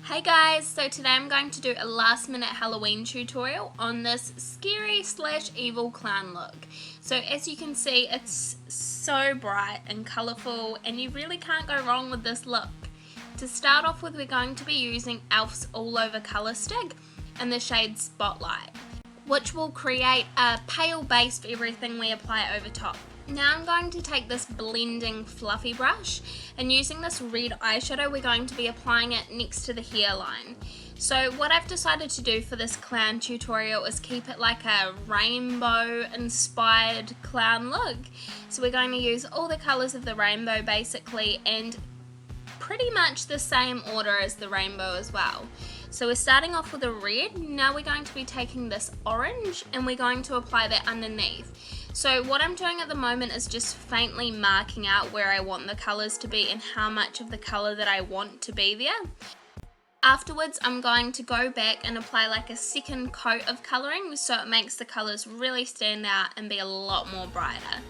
Hey guys, so today I'm going to do a last minute Halloween tutorial on this scary / evil clown look. So as you can see, it's so bright and colourful and you really can't go wrong with this look. To start off with, we're going to be using e.l.f.'s All Over Colour Stick in the shade Spotlight, which will create a pale base for everything we apply over top. Now I'm going to take this blending fluffy brush, and using this red eyeshadow we're going to be applying it next to the hairline. So what I've decided to do for this clown tutorial is keep it like a rainbow inspired clown look. So we're going to use all the colours of the rainbow basically, and pretty much the same order as the rainbow as well. So we're starting off with a red. Now we're going to be taking this orange and we're going to apply that underneath. So what I'm doing at the moment is just faintly marking out where I want the colours to be and how much of the colour that I want to be there. Afterwards, I'm going to go back and apply like a second coat of colouring so it makes the colours really stand out and be a lot more brighter.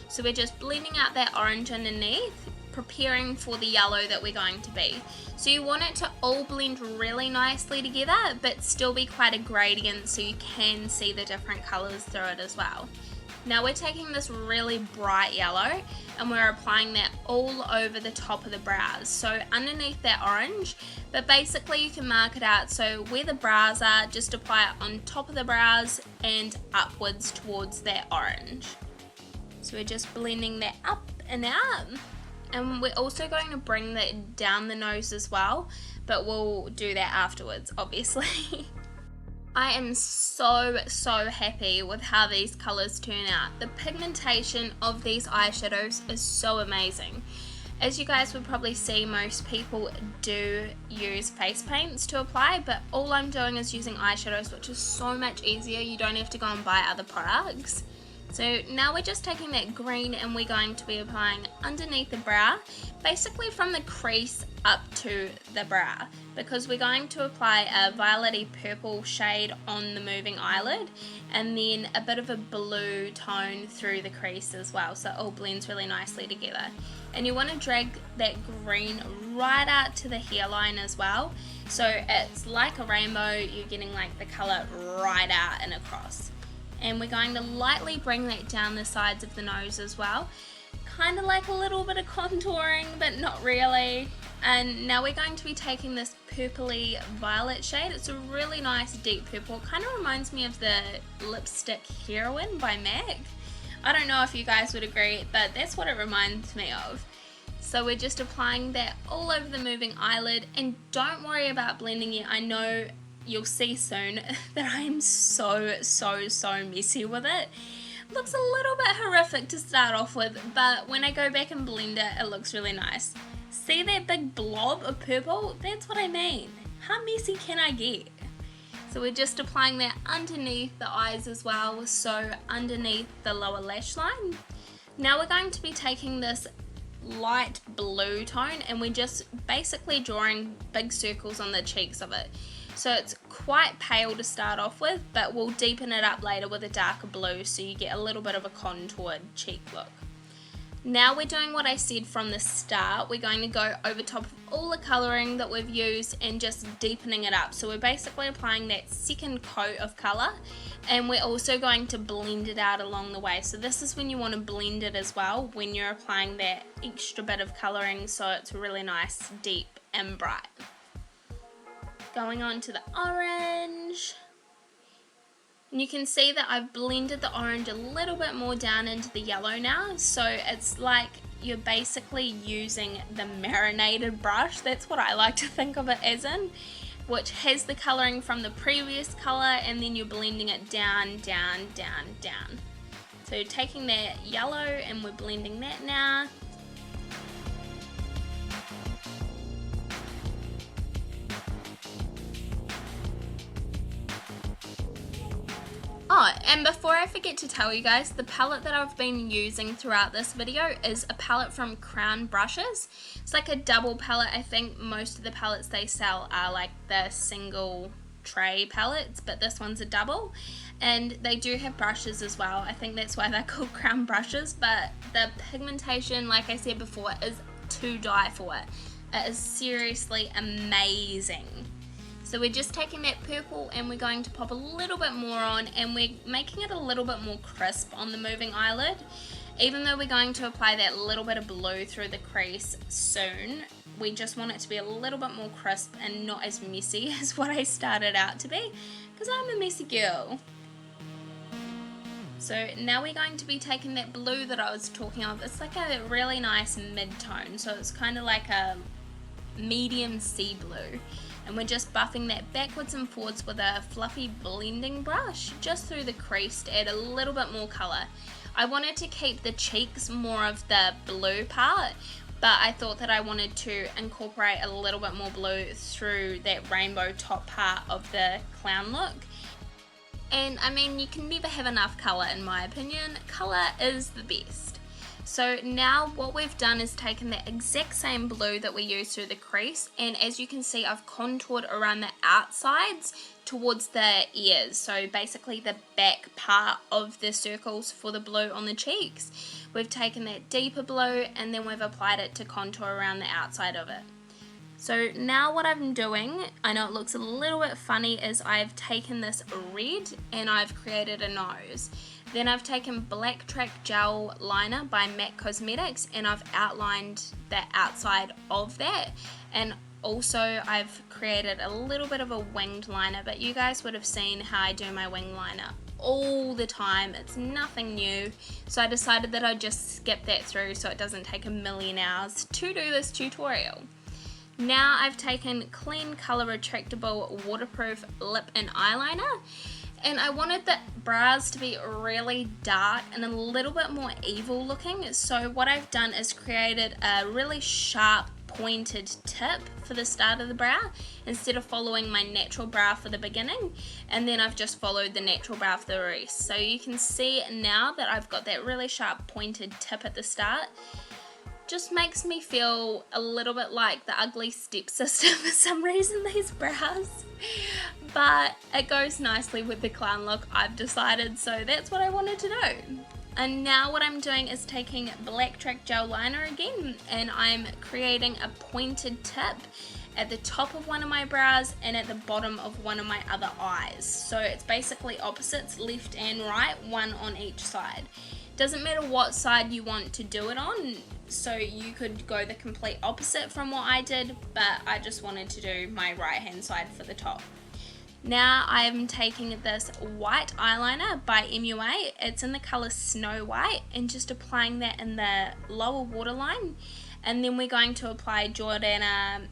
So we're just blending out that orange underneath, preparing for the yellow that we're going to be. So you want it to all blend really nicely together but still be quite a gradient so you can see the different colours through it as well. Now we're taking this really bright yellow and we're applying that all over the top of the brows, so underneath that orange, but basically you can mark it out so where the brows are, just apply it on top of the brows and upwards towards that orange. So we're just blending that up and out, and we're also going to bring that down the nose as well, but we'll do that afterwards obviously. I am so happy with how these colours turn out. The pigmentation of these eyeshadows is so amazing. As you guys would probably see, most people do use face paints to apply, but all I'm doing is using eyeshadows, which is so much easier. You don't have to go and buy other products. So now we're just taking that green and we're going to be applying underneath the brow, basically from the crease up to the brow, because we're going to apply a violet-y purple shade on the moving eyelid and then a bit of a blue tone through the crease as well, so it all blends really nicely together. And you want to drag that green right out to the hairline as well, so it's like a rainbow, you're getting like the colour right out and across. And we're going to lightly bring that down the sides of the nose as well, kind of like a little bit of contouring but not really. And now we're going to be taking this purpley violet shade. It's a really nice deep purple. It kind of reminds me of the lipstick Heroine by MAC. I don't know if you guys would agree, but that's what it reminds me of. So we're just applying that all over the moving eyelid, and don't worry about blending it. I know you'll see soon that I'm so messy with it. Looks a little bit horrific to start off with, but when I go back and blend it, it looks really nice. See that big blob of purple? That's what I mean. How messy can I get? So we're just applying that underneath the eyes as well, so underneath the lower lash line. Now we're going to be taking this light blue tone and we're just basically drawing big circles on the cheeks of it. So it's quite pale to start off with, but we'll deepen it up later with a darker blue so you get a little bit of a contoured cheek look. Now we're doing what I said from the start. We're going to go over top of all the colouring that we've used and just deepening it up. So we're basically applying that second coat of colour, and we're also going to blend it out along the way. So this is when you want to blend it as well, when you're applying that extra bit of colouring so it's really nice, deep and bright. Going on to the orange, and you can see that I've blended the orange a little bit more down into the yellow now, so it's like you're basically using the marinated brush. That's what I like to think of it as in, which has the colouring from the previous colour and then you're blending it down. So taking that yellow and we're blending that now. Oh, and before I forget to tell you guys, the palette that I've been using throughout this video is a palette from Crown Brushes. It's like a double palette. I think most of the palettes they sell are like the single tray palettes, but this one's a double. And they do have brushes as well. I think that's why they're called Crown Brushes, but the pigmentation, like I said before, is to die for. It is seriously amazing. So we're just taking that purple and we're going to pop a little bit more on, and we're making it a little bit more crisp on the moving eyelid. Even though we're going to apply that little bit of blue through the crease soon, we just want it to be a little bit more crisp and not as messy as what I started out to be, because I'm a messy girl. So now we're going to be taking that blue that I was talking of. It's like a really nice mid-tone, so it's kind of like a medium sea blue. And we're just buffing that backwards and forwards with a fluffy blending brush just through the crease to add a little bit more colour. I wanted to keep the cheeks more of the blue part, but I thought that I wanted to incorporate a little bit more blue through that rainbow top part of the clown look. And I mean, you can never have enough colour in my opinion. Colour is the best. So now what we've done is taken the exact same blue that we used through the crease, and as you can see I've contoured around the outsides towards the ears, so basically the back part of the circles for the blue on the cheeks. We've taken that deeper blue and then we've applied it to contour around the outside of it. So now what I'm doing, I know it looks a little bit funny, is I've taken this red and I've created a nose. Then I've taken Blacktrack Gel Liner by MAC Cosmetics and I've outlined the outside of that, and also I've created a little bit of a winged liner, but you guys would have seen how I do my wing liner all the time. It's nothing new, so I decided that I'd just skip that through so it doesn't take a million hours to do this tutorial. Now I've taken Kleancolor retractable waterproof lip and eyeliner, and I wanted the brows to be really dark and a little bit more evil looking, so what I've done is created a really sharp pointed tip for the start of the brow instead of following my natural brow for the beginning, and then I've just followed the natural brow for the rest. So you can see now that I've got that really sharp pointed tip at the start. Just makes me feel a little bit like the ugly stepsister for some reason, these brows, but it goes nicely with the clown look, I've decided, so that's what I wanted to do. And now what I'm doing is taking Blacktrack Gel Liner again, and I'm creating a pointed tip at the top of one of my brows and at the bottom of one of my other eyes. So it's basically opposites, left and right, one on each side. Doesn't matter what side you want to do it on, so you could go the complete opposite from what I did, but I just wanted to do my right hand side for the top. Now I'm taking this white eyeliner by MUA, it's in the colour Snow White, and just applying that in the lower waterline, and then we're going to apply Jordana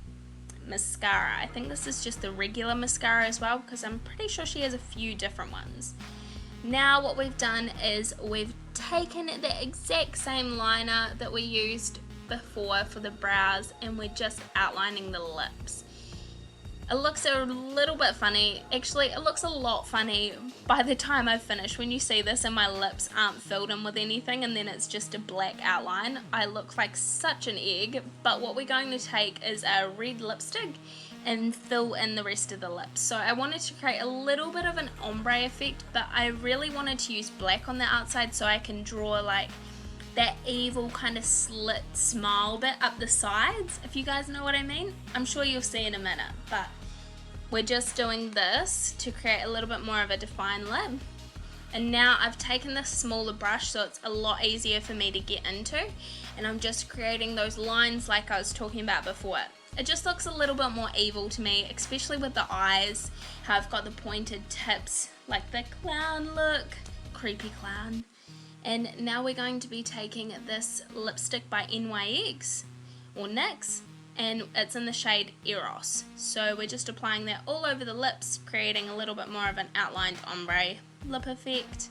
Mascara. I think this is just the regular mascara as well, because I'm pretty sure she has a few different ones. Now what we've done is we've taken the exact same liner that we used before for the brows, and we're just outlining the lips. It looks a little bit funny, actually it looks a lot funny by the time I've finished. When you see this and my lips aren't filled in with anything and then it's just a black outline, I look like such an egg. But what we're going to take is a red lipstick and fill in the rest of the lips. So I wanted to create a little bit of an ombre effect, but I really wanted to use black on the outside so I can draw like that evil kind of slit smile bit up the sides, if you guys know what I mean. I'm sure you'll see in a minute, but we're just doing this to create a little bit more of a defined lip. And now I've taken this smaller brush so it's a lot easier for me to get into, and I'm just creating those lines like I was talking about before. It just looks a little bit more evil to me, especially with the eyes, how I've got the pointed tips like the clown look, creepy clown. And now we're going to be taking this lipstick by NYX or NYX, and it's in the shade Eros. So we're just applying that all over the lips, creating a little bit more of an outlined ombre lip effect.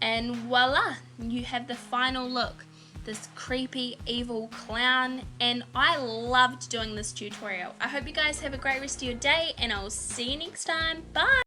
And voila, you have the final look, this creepy evil clown, and I loved doing this tutorial. I hope you guys have a great rest of your day, and I'll see you next time. Bye!